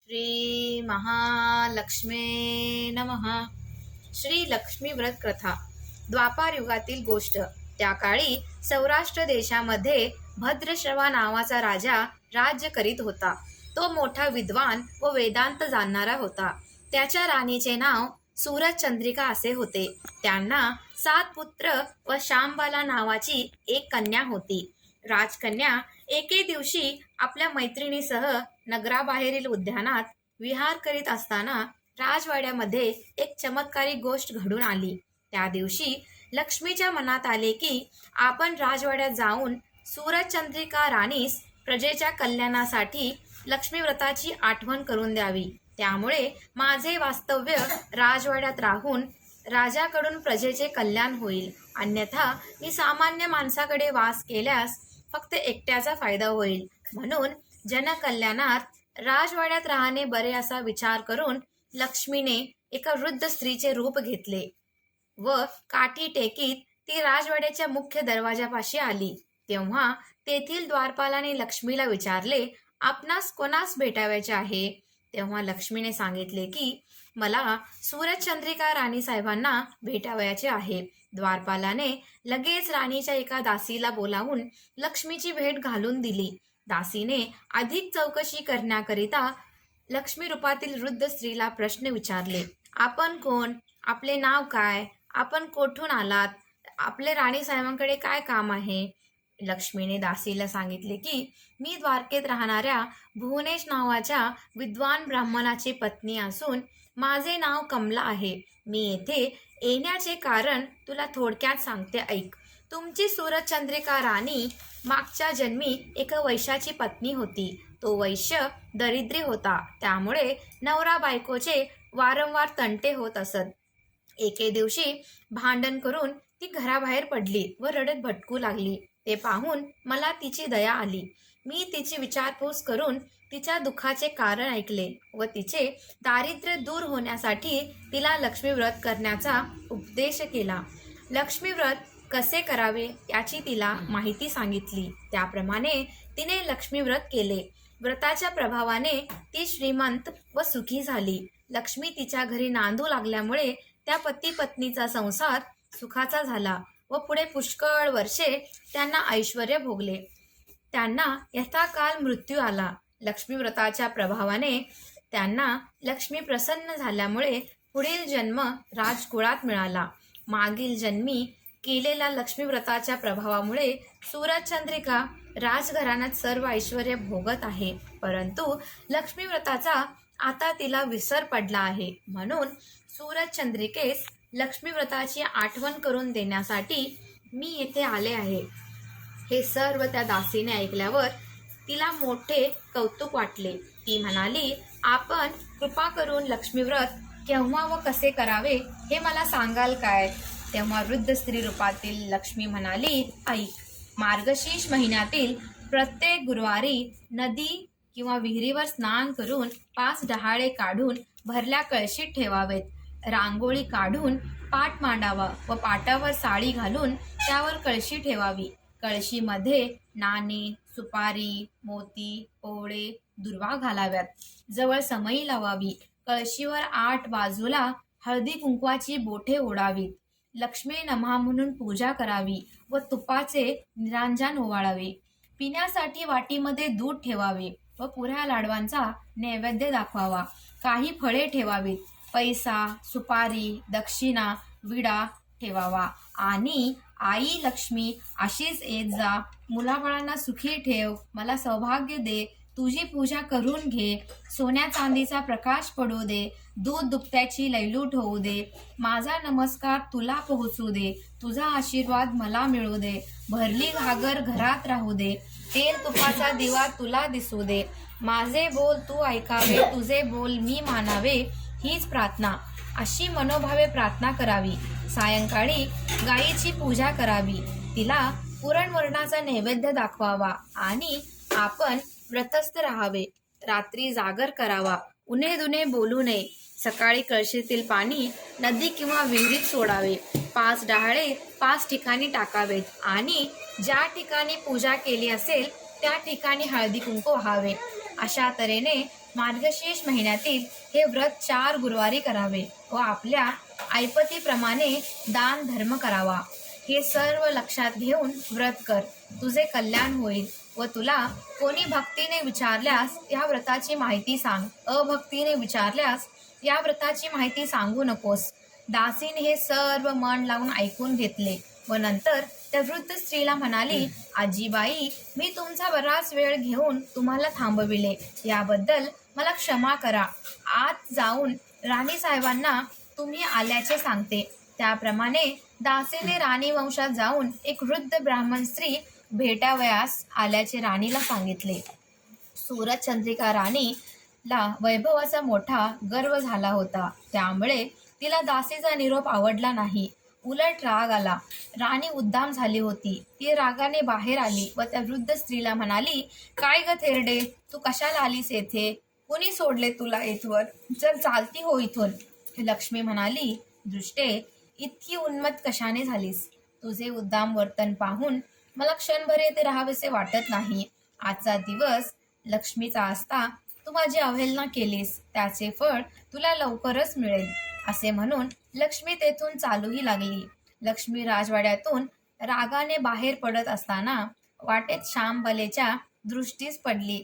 श्री महालक्ष्मी नमः. श्री लक्ष्मी व्रत कथा. द्वापार युगातील गोष्ट. त्या काळी सौराष्ट्र देशामध्ये भद्रश्रवा नावाचा राजा राज्य करीत होता. तो मोठा विद्वान व वेदांत जाणणारा होता. त्याच्या राणीचे नाव सूरजचंद्रिका असे होते. त्यांना 7 पुत्र व शांबाला नावाची एक कन्या होती. राजकन्या एके दिवशी आपल्या मैत्रिणीसह नगराबाहेरील उद्यानात विहार करीत असताना राजवाड्यामध्ये एक चमत्कारिक गोष्ट घडून आली. त्या दिवशी लक्ष्मीच्या मनात आले की आपण राजवाड्यात जाऊन सूरजचंद्रिका राणीस प्रजेच्या कल्याणासाठी लक्ष्मी व्रताची आठवण करून द्यावी. त्यामुळे माझे वास्तव्य राजवाड्यात राहून राजाकडून प्रजेचे कल्याण होईल. अन्यथा मी सामान्य माणसाकडे वास केल्यास फक्त एकट्याचा फायदा होईल. म्हणून जनकल्याणार्थ राजवाड्यात राहणे बरे असा विचार करून लक्ष्मीने एका वृद्ध स्त्रीचे रूप घेतले व काठी टेकीत ती राजवाड्याच्या मुख्य दरवाजापाशी आली. तेव्हा तेथील द्वारपालाने लक्ष्मीला विचारले, आपणास कोणास भेटावयाचे आहे? तेव्हा लक्ष्मीने सांगितले की मला सूरजचंद्रिका राणी साहेबांना भेटावयाचे आहे. द्वारपालाने लगेच राणीच्या एका दासीला बोलावून लक्ष्मीची भेट घालून दिली. दासीने अधिक चौकशी करण्याकरिता लक्ष्मी रूपातील वृद्ध स्त्रीला प्रश्न विचारले. आपण कोण? आपले नाव काय? आपण कोठून आलात? आपले राणी साहेबांकडे काय काम आहे? लक्ष्मीने दासीला सांगितले की मी द्वारकेत राहणाऱ्या भुवनेश नावाच्या विद्वान ब्राह्मणाची पत्नी असून माझे नाव कमला आहे. मी येथे येण्याचे कारण तुला थोडक्यात सांगते, ऐक. तुमची सूरजचंद्रिका राणी मागच्या जन्मी एका वैश्याची पत्नी होती. तो वैश्य दरिद्री होता. त्यामुळे नवरा बायकोचे वारंवार तंटे होत असत. एके दिवशी भांडण करून ती घराबाहेर पडली व रडत भटकू लागली. ते पाहून मला तिची दया आली. मी तिची विचारपूस करून तिच्या दुःखाचे कारण ऐकले व तिचे दारिद्र्य दूर होण्यासाठी तिला लक्ष्मी व्रत करण्याचा उपदेश केला. लक्ष्मी व्रत कसे करावे याची तिला माहिती सांगितली. त्याप्रमाणे तिने लक्ष्मी व्रत केले. व्रताच्या प्रभावाने ती श्रीमंत व सुखी झाली. लक्ष्मी तिच्या घरी नांदू लागल्यामुळे त्या पती पत्नीचा संसार सुखाचा झाला व पुढे पुष्कळ वर्षे त्यांना ऐश्वर्य भोगले. त्यांना यथाकाल मृत्यू आला. लक्ष्मी व्रताच्या प्रभावाने त्यांना लक्ष्मी प्रसन्न झाल्यामुळे पुढील जन्म राजकुळात मिळाला. मागील जन्मी केलेल्या लक्ष्मी व्रताच्या प्रभावामुळे सूरजचंद्रिका राजघराण्यात सर्व ऐश्वर्य भोगत आहे. परंतु लक्ष्मी व्रताचा आता तिला विसर पडला आहे. म्हणून सूरजचंद्रिकेस लक्ष्मी व्रताची आठवण करून देण्यासाठी मी येथे आले आहे. हे सर्व त्या दासीने ऐकल्यावर तिला मोठे कौतुक वाटले. ती म्हणाली, आपण कृपा करून लक्ष्मी व्रत केव्हा व कसे करावे हे मला सांगाल काय? तेव्हा वृद्ध स्त्री रूपातील लक्ष्मी म्हणाली, ऐक. मार्गशीर्ष महिन्यातील प्रत्येक गुरुवारी नदी किंवा विहिरीवर स्नान करून 5 डहाळे काढून भरल्या कळशीत ठेवावेत. रांगोळी काढून पाट मांडावा व पाटावर साडी घालून त्यावर कळशी ठेवावी. कळशीमध्ये नाणे, सुपारी, मोती, ओवळे, दुर्वा घालाव्यात. जवळ समई लावावी. कळशीवर 8 बाजूला हळदी कुंकवाची बोटे ओढावीत. लक्ष्मी नमः म्हणून पूजा करावी व तुपाचे निरांजन ओवाळावे. पिण्यासाठी वाटीमध्ये दूध ठेवावे व पुऱ्या लाडवांचा नैवेद्य दाखवावा. काही फळे ठेवावीत. पैसा, सुपारी, दक्षिणा, विडा ठेवावा आणि आई लक्ष्मी अशीच येत जा, मुलाबाळांना सुखी ठेव, मला सौभाग्य दे, तुझी पूजा करून घे, सोन्या चांदीचा प्रकाश पडू दे, दूध दुभत्याची लैलूट होऊ दे, माझा नमस्कार तुला पोहोचू दे, तुझा आशीर्वाद मला मिळू दे, भरली घागर घरात राहू दे, तेल तुपाचा दिवा तुला दिसू दे, माझे बोल तू ऐकावे, तुझे बोल मी मानावे, हीच प्रार्थना. अशी मनोभावे प्रार्थना करावी. सायंकाळी गायीची पूजा करावी. तिला पुरणवरणाचा नैवेद्य दाखवावा आणि आपण व्रतस्थ राहावे. रात्री जागर करावा. उन्हे दुने बोलू नये. सकाळी कळशीतील पाणी नदी किंवा विहिरीत सोडावे. 5 डहाळे 5 ठिकाणी टाकावेत आणि ज्या ठिकाणी पूजा केली असेल त्या ठिकाणी हळदी कुंकू व्हावे. अशा तऱ्हेने मार्गशीर्ष महिन्यातील हे व्रत 4 गुरुवारी करावे व आपल्या ऐपतीप्रमाणे दान धर्म करावा. हे सर्व लक्षात घेऊन व्रत कर, तुझे कल्याण होईल. व तुला कोणी भक्तीने विचारल्यास या व्रताची माहिती सांग, अभक्तीने विचारल्यास या व्रताची माहिती सांगू नकोस. दासीने हे सर्व मन लावून ऐकून घेतले व नंतर त्या वृद्ध स्त्रीला म्हणाली, आजीबाई, मी तुमचा बराच वेळ घेऊन तुम्हाला थांबविले, याबद्दल मला क्षमा करा. आत जाऊन राणी साहेबांना तुम्ही आल्याचे सांगते. त्याप्रमाणे दासीने राणी वंशात जाऊन एक वृद्ध ब्राह्मण स्त्री भेटावयास आल्याचे राणीला सांगितले. सूरजचंद्रिका राणीला वैभवाचा मोठा गर्व झाला होता, त्यामुळे तिला दासीचा निरोप आवडला नाही, उलट राग आला. राणी उद्दाम झाली होती. ती रागाने बाहेर आली व त्या वृद्ध स्त्रीला म्हणाली, काय ग थेरडे, तू कशाला आलीस येथे? कुणी सोडले तुला इथवर? जर चालती हो इथून. लक्ष्मी म्हणाली, दृष्टे, इतकी उन्मत्त कशाने झालीस? तुझे उद्दाम वर्तन पाहून मला क्षणभर येथे राहावेसे वाटत नाही. आजचा दिवस लक्ष्मीचा असता तू माझी अवहेलना केलीस, त्याचे फळ तुला लवकरच मिळेल. असे म्हणून लक्ष्मी तेथून चालूही लागली. लक्ष्मी राजवाड्यातून रागाने बाहेर पडत असताना वाटेत श्यामबलेच्या दृष्टीस पडली.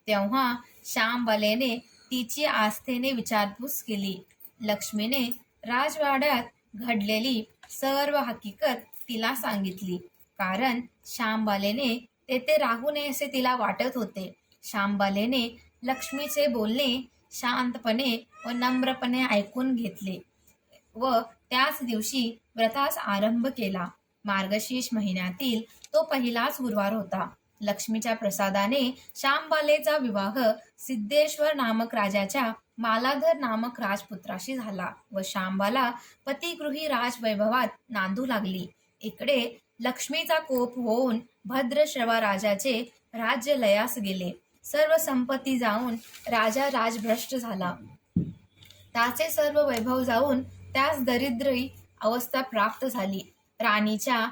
तेव्हा श्यामबलेने तिची आस्थेने विचारपूस केली. लक्ष्मीने राजवाड्यात घडलेली सर्व हकीकत तिला सांगितली, कारण श्यामबालेने तेथे राहू नये असे तिला वाटत होते. श्यामबालेने लक्ष्मीचे बोलणे शांतपणे व नम्रपणे ऐकून घेतले व त्याच दिवशी व्रतास आरंभ केला. मार्गशीर्ष महिन्यातील तो पहिलाच गुरुवार होता. लक्ष्मीच्या प्रसादाने श्यामबालेचा विवाह सिद्धेश्वर नामक राजाच्या मालाधर नामक राजपुत्राशी झाला व श्यामबाला पतिगृही राजवैभवात नांदू लागली. इकडे लक्ष्मीचा कोप होऊन भद्रश्रवा राजाचे राज्य लयास गेले. सर्व संपत्ती जाऊन राजा राजभ्रष्ट झाला. त्याचे सर्व वैभव जाऊन त्यास दरिद्री अवस्था प्राप्त झाली. राणीच्या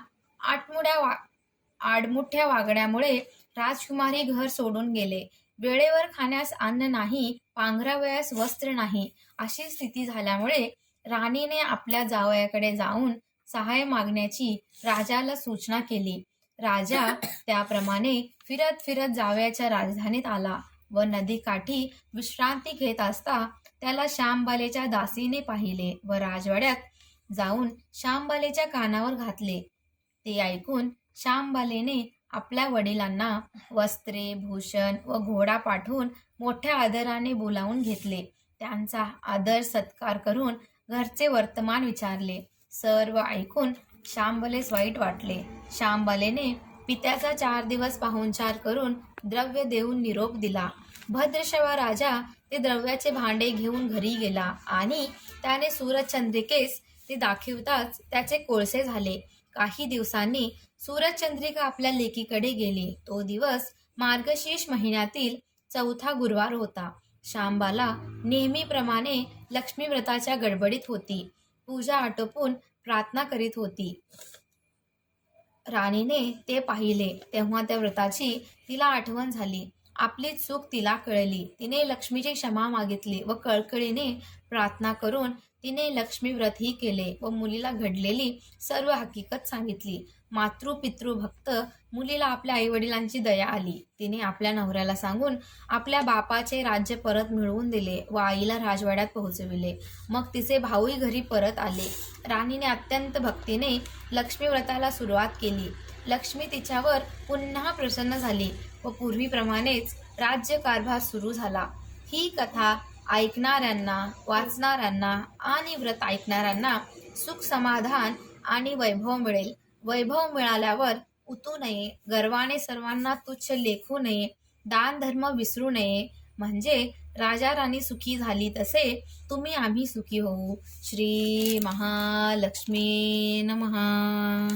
आडमुठ्या वागण्यामुळे राजकुमारी घर सोडून गेले. वेळेवर खाण्यास अन्न नाही, पांघरावयास वस्त्र नाही, अशी स्थिती झाल्यामुळे राणीने आपल्या जावयाकडे जाऊन सहाय्य मागण्याची राजाला सूचना केली. राजा त्याप्रमाणे फिरत फिरत जावयाच्या राजधानीत आला व नदीकाठी विश्रांती घेत असता त्याला श्यामबालेच्या दासीने पाहिले व राजवाड्यात जाऊन श्यामबालेच्या कानावर घातले. ते ऐकून श्यामबालेने आपल्या वडिलांना वस्त्रे, भूषण व घोडा पाठवून मोठ्या आदराने बोलावून घेतले. त्यांचा आदर सत्कार करून घरचे वर्तमान विचारले. सर्व ऐकून श्यामबालेस वाईट वाटले. श्यामबालेने पित्याचा 4 दिवस पाहुणचार करून द्रव्य देऊन निरोप दिला. भद्रश्रवा राजा ते द्रव्याचे भांडे घेऊन घरी गेला आणि त्याने सूरजचंद्रिकेस ते दाखविताच त्याचे कोळसे झाले. काही दिवसांनी सूरजचंद्रिका आपल्या लेकीकडे गेली. तो दिवस मार्गशीर्ष महिन्यातील 4था गुरुवार होता. श्यामबाला नेहमीप्रमाणे लक्ष्मी व्रताच्या गडबडीत होती. पूजा आटोपून प्रार्थना करीत होती. राणीने ते पाहिले तेव्हा त्या व्रताची तिला आठवण झाली. आपली चूक तिला कळली. तिने लक्ष्मीची क्षमा मागितली व कळकळीने प्रार्थना करून तिने लक्ष्मी व्रतही केले व मुलीला घडलेली सर्व हकीकत सांगितली. मातृ-पितृ भक्त मुलीला आपल्या आईवडिलांची दया आली. तिने आपल्या नवऱ्याला सांगून आपल्या बापाचे राज्य परत मिळवून दिले व आईला राजवाड्यात पोहोचविले. मग तिचे भाऊही घरी परत आले. राणीने अत्यंत भक्तीने लक्ष्मी व्रताला सुरुवात केली. लक्ष्मी तिच्यावर पुन्हा प्रसन्न झाली व पूर्वीप्रमाणेच राज्यकारभार सुरू झाला. ही कथा ऐकणाऱ्यांना, वाचणाऱ्यांना आणि व्रत ऐकणाऱ्यांना सुख, समाधान आणि वैभव मिळेल. वैभव मिळाल्यावर उतू नये, गर्वाने सर्वांना तुच्छ लेखू नये, दान धर्म विसरू नये, म्हणजे राजा राणी सुखी झाली तसे तुम्ही आम्ही सुखी होऊ. श्री महालक्ष्मी नमः.